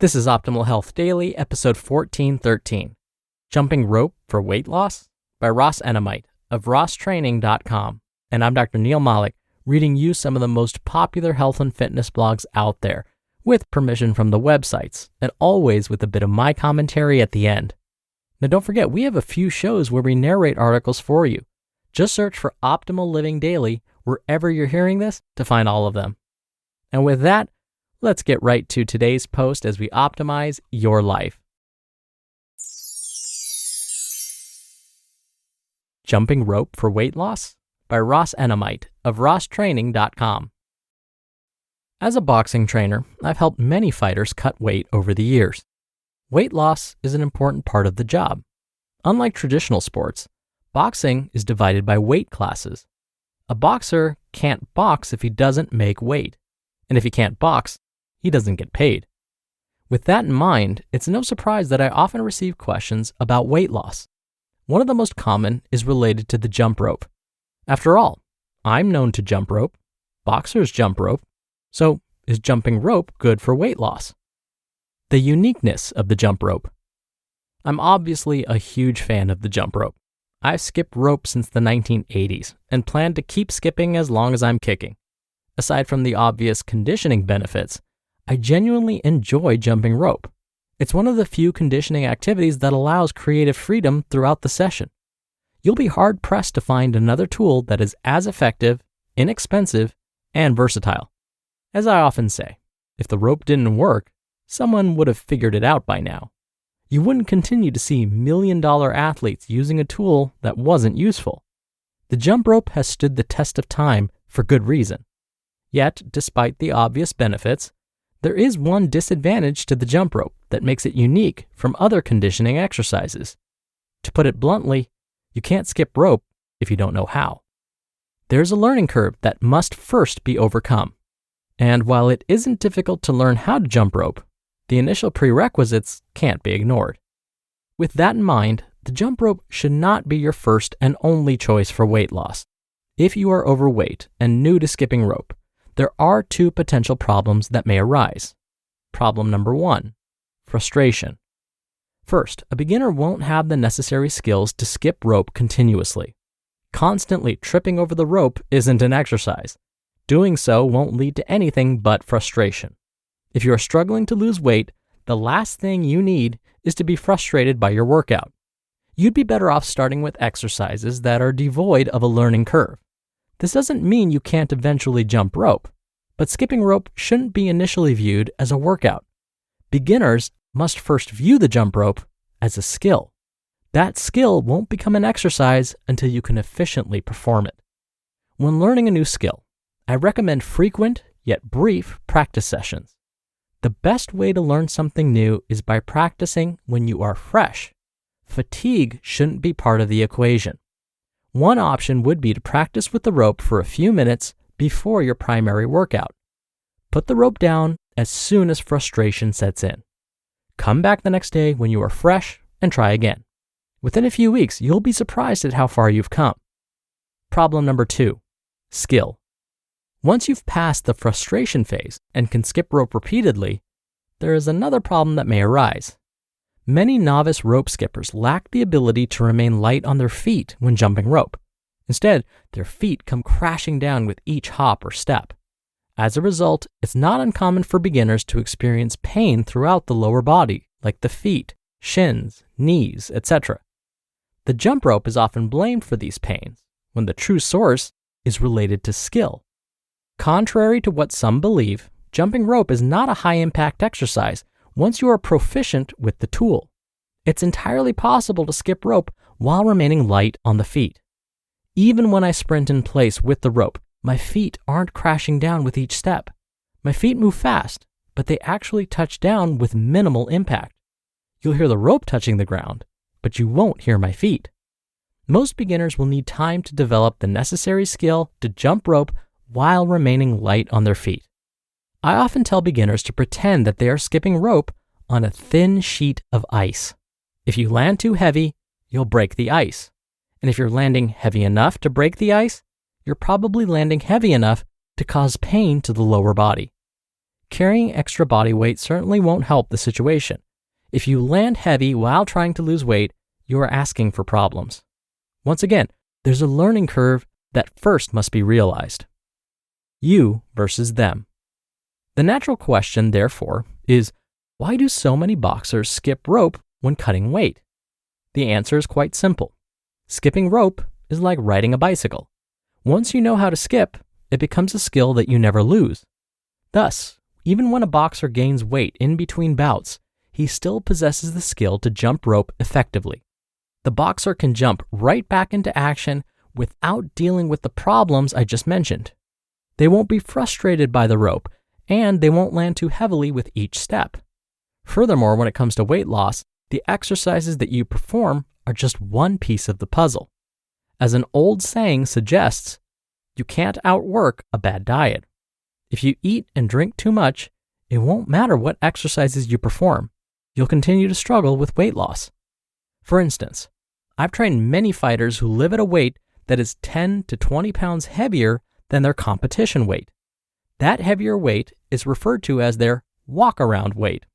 This is Optimal Health Daily, episode 1413, Jumping Rope for Weight Loss by Ross Enamait of RossTraining.com. And I'm Dr. Neil Malik, reading you some of the most popular health and fitness blogs out there, with permission from the websites, and always with a bit of my commentary at the end. Now don't forget, we have a few shows where we narrate articles for you. Just search for Optimal Living Daily wherever you're hearing this to find all of them. And with that, let's get right to today's post as we optimize your life. Jumping Rope for Weight Loss by Ross Enamait of RossTraining.com. As a boxing trainer, I've helped many fighters cut weight over the years. Weight loss is an important part of the job. Unlike traditional sports, boxing is divided by weight classes. A boxer can't box if he doesn't make weight, and if he can't box, he doesn't get paid. With that in mind, it's no surprise that I often receive questions about weight loss. One of the most common is related to the jump rope. After all, I'm known to jump rope, boxers jump rope, so is jumping rope good for weight loss? The uniqueness of the jump rope. I'm obviously a huge fan of the jump rope. I've skipped rope since the 1980s and plan to keep skipping as long as I'm kicking. Aside from the obvious conditioning benefits, I genuinely enjoy jumping rope. It's one of the few conditioning activities that allows creative freedom throughout the session. You'll be hard-pressed to find another tool that is as effective, inexpensive, and versatile. As I often say, if the rope didn't work, someone would have figured it out by now. You wouldn't continue to see million-dollar athletes using a tool that wasn't useful. The jump rope has stood the test of time for good reason. Yet, despite the obvious benefits, there is one disadvantage to the jump rope that makes it unique from other conditioning exercises. To put it bluntly, you can't skip rope if you don't know how. There's a learning curve that must first be overcome. And while it isn't difficult to learn how to jump rope, the initial prerequisites can't be ignored. With that in mind, the jump rope should not be your first and only choice for weight loss. If you are overweight and new to skipping rope, there are two potential problems that may arise. Problem number 1, frustration. First, a beginner won't have the necessary skills to skip rope continuously. Constantly tripping over the rope isn't an exercise. Doing so won't lead to anything but frustration. If you are struggling to lose weight, the last thing you need is to be frustrated by your workout. You'd be better off starting with exercises that are devoid of a learning curve. This doesn't mean you can't eventually jump rope, but skipping rope shouldn't be initially viewed as a workout. Beginners must first view the jump rope as a skill. That skill won't become an exercise until you can efficiently perform it. When learning a new skill, I recommend frequent yet brief practice sessions. The best way to learn something new is by practicing when you are fresh. Fatigue shouldn't be part of the equation. One option would be to practice with the rope for a few minutes before your primary workout. Put the rope down as soon as frustration sets in. Come back the next day when you are fresh and try again. Within a few weeks, you'll be surprised at how far you've come. Problem number 2, skill. Once you've passed the frustration phase and can skip rope repeatedly, there is another problem that may arise. Many novice rope skippers lack the ability to remain light on their feet when jumping rope. Instead, their feet come crashing down with each hop or step. As a result, it's not uncommon for beginners to experience pain throughout the lower body, like the feet, shins, knees, etc. The jump rope is often blamed for these pains, when the true source is related to skill. Contrary to what some believe, jumping rope is not a high-impact exercise once you are proficient with the tool. It's entirely possible to skip rope while remaining light on the feet. Even when I sprint in place with the rope, my feet aren't crashing down with each step. My feet move fast, but they actually touch down with minimal impact. You'll hear the rope touching the ground, but you won't hear my feet. Most beginners will need time to develop the necessary skill to jump rope while remaining light on their feet. I often tell beginners to pretend that they are skipping rope on a thin sheet of ice. If you land too heavy, you'll break the ice. And if you're landing heavy enough to break the ice, you're probably landing heavy enough to cause pain to the lower body. Carrying extra body weight certainly won't help the situation. If you land heavy while trying to lose weight, you are asking for problems. Once again, there's a learning curve that first must be realized. You versus them. The natural question, therefore, is why do so many boxers skip rope when cutting weight? The answer is quite simple. Skipping rope is like riding a bicycle. Once you know how to skip, it becomes a skill that you never lose. Thus, even when a boxer gains weight in between bouts, he still possesses the skill to jump rope effectively. The boxer can jump right back into action without dealing with the problems I just mentioned. They won't be frustrated by the rope, and they won't land too heavily with each step. Furthermore, when it comes to weight loss, the exercises that you perform are just one piece of the puzzle. As an old saying suggests, you can't outwork a bad diet. If you eat and drink too much, it won't matter what exercises you perform. You'll continue to struggle with weight loss. For instance, I've trained many fighters who live at a weight that is 10 to 20 pounds heavier than their competition weight. That heavier weight is referred to as their walk-around weight.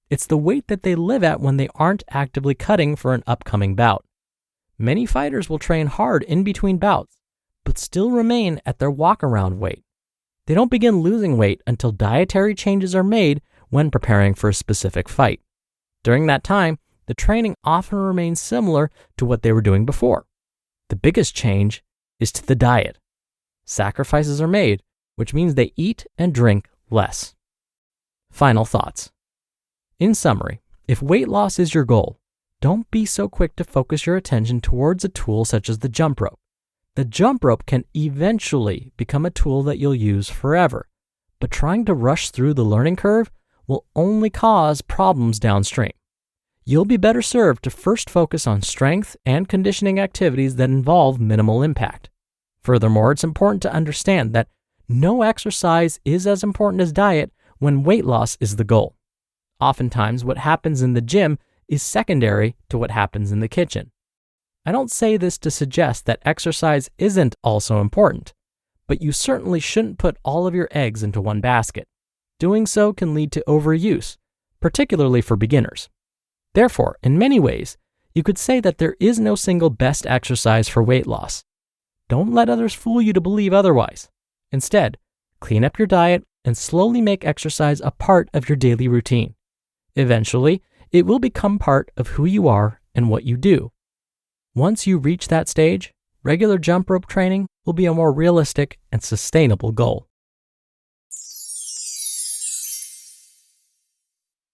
It's the weight that they live at when they aren't actively cutting for an upcoming bout. Many fighters will train hard in between bouts, but still remain at their walk-around weight. They don't begin losing weight until dietary changes are made when preparing for a specific fight. During that time, the training often remains similar to what they were doing before. The biggest change is to the diet. Sacrifices are made, which means they eat and drink less. Final thoughts. In summary, if weight loss is your goal, don't be so quick to focus your attention towards a tool such as the jump rope. The jump rope can eventually become a tool that you'll use forever, but trying to rush through the learning curve will only cause problems downstream. You'll be better served to first focus on strength and conditioning activities that involve minimal impact. Furthermore, it's important to understand that no exercise is as important as diet when weight loss is the goal. Oftentimes, what happens in the gym is secondary to what happens in the kitchen. I don't say this to suggest that exercise isn't also important, but you certainly shouldn't put all of your eggs into one basket. Doing so can lead to overuse, particularly for beginners. Therefore, in many ways, you could say that there is no single best exercise for weight loss. Don't let others fool you to believe otherwise. Instead, clean up your diet and slowly make exercise a part of your daily routine. Eventually, it will become part of who you are and what you do. Once you reach that stage, regular jump rope training will be a more realistic and sustainable goal.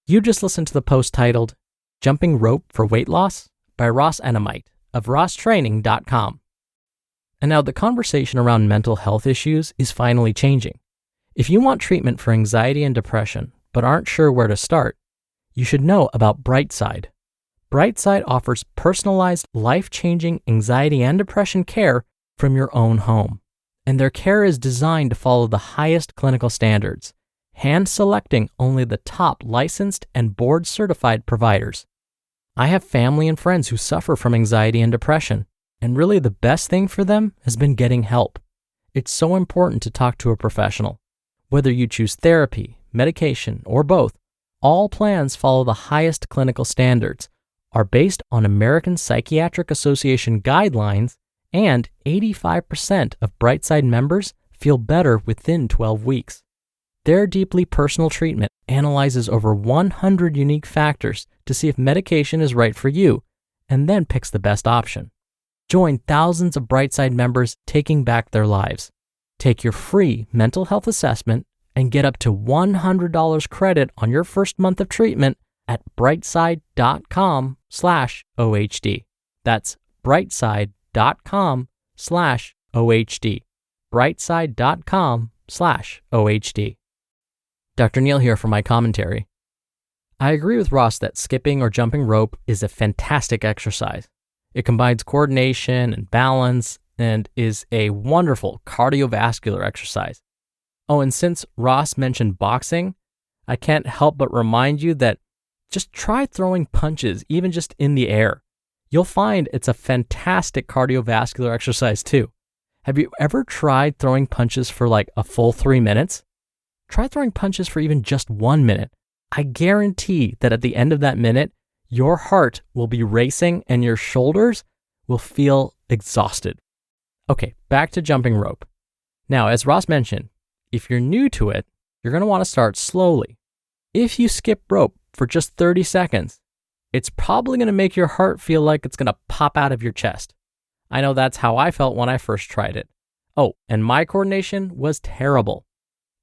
You just listened to the post titled, Jumping Rope for Weight Loss by Ross Enamait of RossTraining.com. And now the conversation around mental health issues is finally changing. If you want treatment for anxiety and depression, but aren't sure where to start, you should know about Brightside. Brightside offers personalized, life-changing anxiety and depression care from your own home. And their care is designed to follow the highest clinical standards, hand-selecting only the top licensed and board-certified providers. I have family and friends who suffer from anxiety and depression, and really the best thing for them has been getting help. It's so important to talk to a professional. Whether you choose therapy, medication, or both, all plans follow the highest clinical standards, are based on American Psychiatric Association guidelines, and 85% of Brightside members feel better within 12 weeks. Their deeply personal treatment analyzes over 100 unique factors to see if medication is right for you, and then picks the best option. Join thousands of Brightside members taking back their lives. Take your free mental health assessment and get up to $100 credit on your first month of treatment at brightside.com/OHD. That's brightside.com/OHD. brightside.com/OHD. Dr. Neal here for my commentary. I agree with Ross that skipping or jumping rope is a fantastic exercise. It combines coordination and balance and is a wonderful cardiovascular exercise. Oh, and since Ross mentioned boxing, I can't help but remind you that just try throwing punches, even just in the air. You'll find it's a fantastic cardiovascular exercise too. Have you ever tried throwing punches for like a full 3 minutes? Try throwing punches for even just 1 minute. I guarantee that at the end of that minute, your heart will be racing and your shoulders will feel exhausted. Okay, back to jumping rope. Now, as Ross mentioned, if you're new to it, you're going to want to start slowly. If you skip rope for just 30 seconds, it's probably going to make your heart feel like it's going to pop out of your chest. I know that's how I felt when I first tried it. Oh, and my coordination was terrible.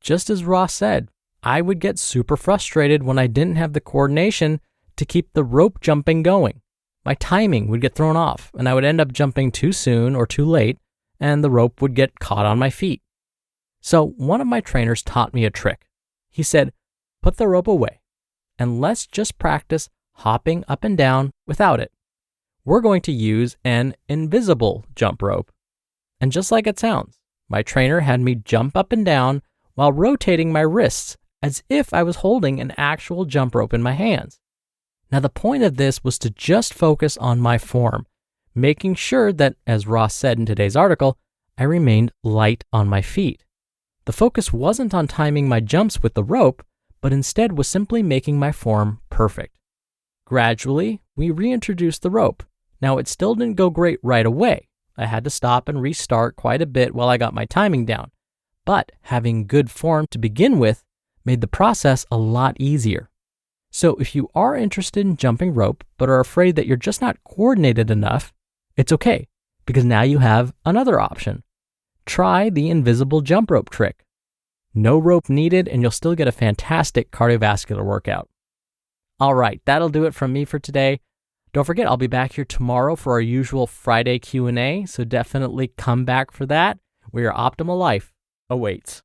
Just as Ross said, I would get super frustrated when I didn't have the coordination to keep the rope jumping going. My timing would get thrown off, and I would end up jumping too soon or too late, and the rope would get caught on my feet. So one of my trainers taught me a trick. He said, put the rope away, and let's just practice hopping up and down without it. We're going to use an invisible jump rope. And just like it sounds, my trainer had me jump up and down while rotating my wrists as if I was holding an actual jump rope in my hands. Now, the point of this was to just focus on my form, making sure that, as Ross said in today's article, I remained light on my feet. The focus wasn't on timing my jumps with the rope, but instead was simply making my form perfect. Gradually, we reintroduced the rope. Now, it still didn't go great right away. I had to stop and restart quite a bit while I got my timing down. But having good form to begin with made the process a lot easier. So if you are interested in jumping rope but are afraid that you're just not coordinated enough, it's okay, because now you have another option. Try the invisible jump rope trick. No rope needed, and you'll still get a fantastic cardiovascular workout. All right, that'll do it from me for today. Don't forget, I'll be back here tomorrow for our usual Friday Q&A, so definitely come back for that, where your optimal life awaits.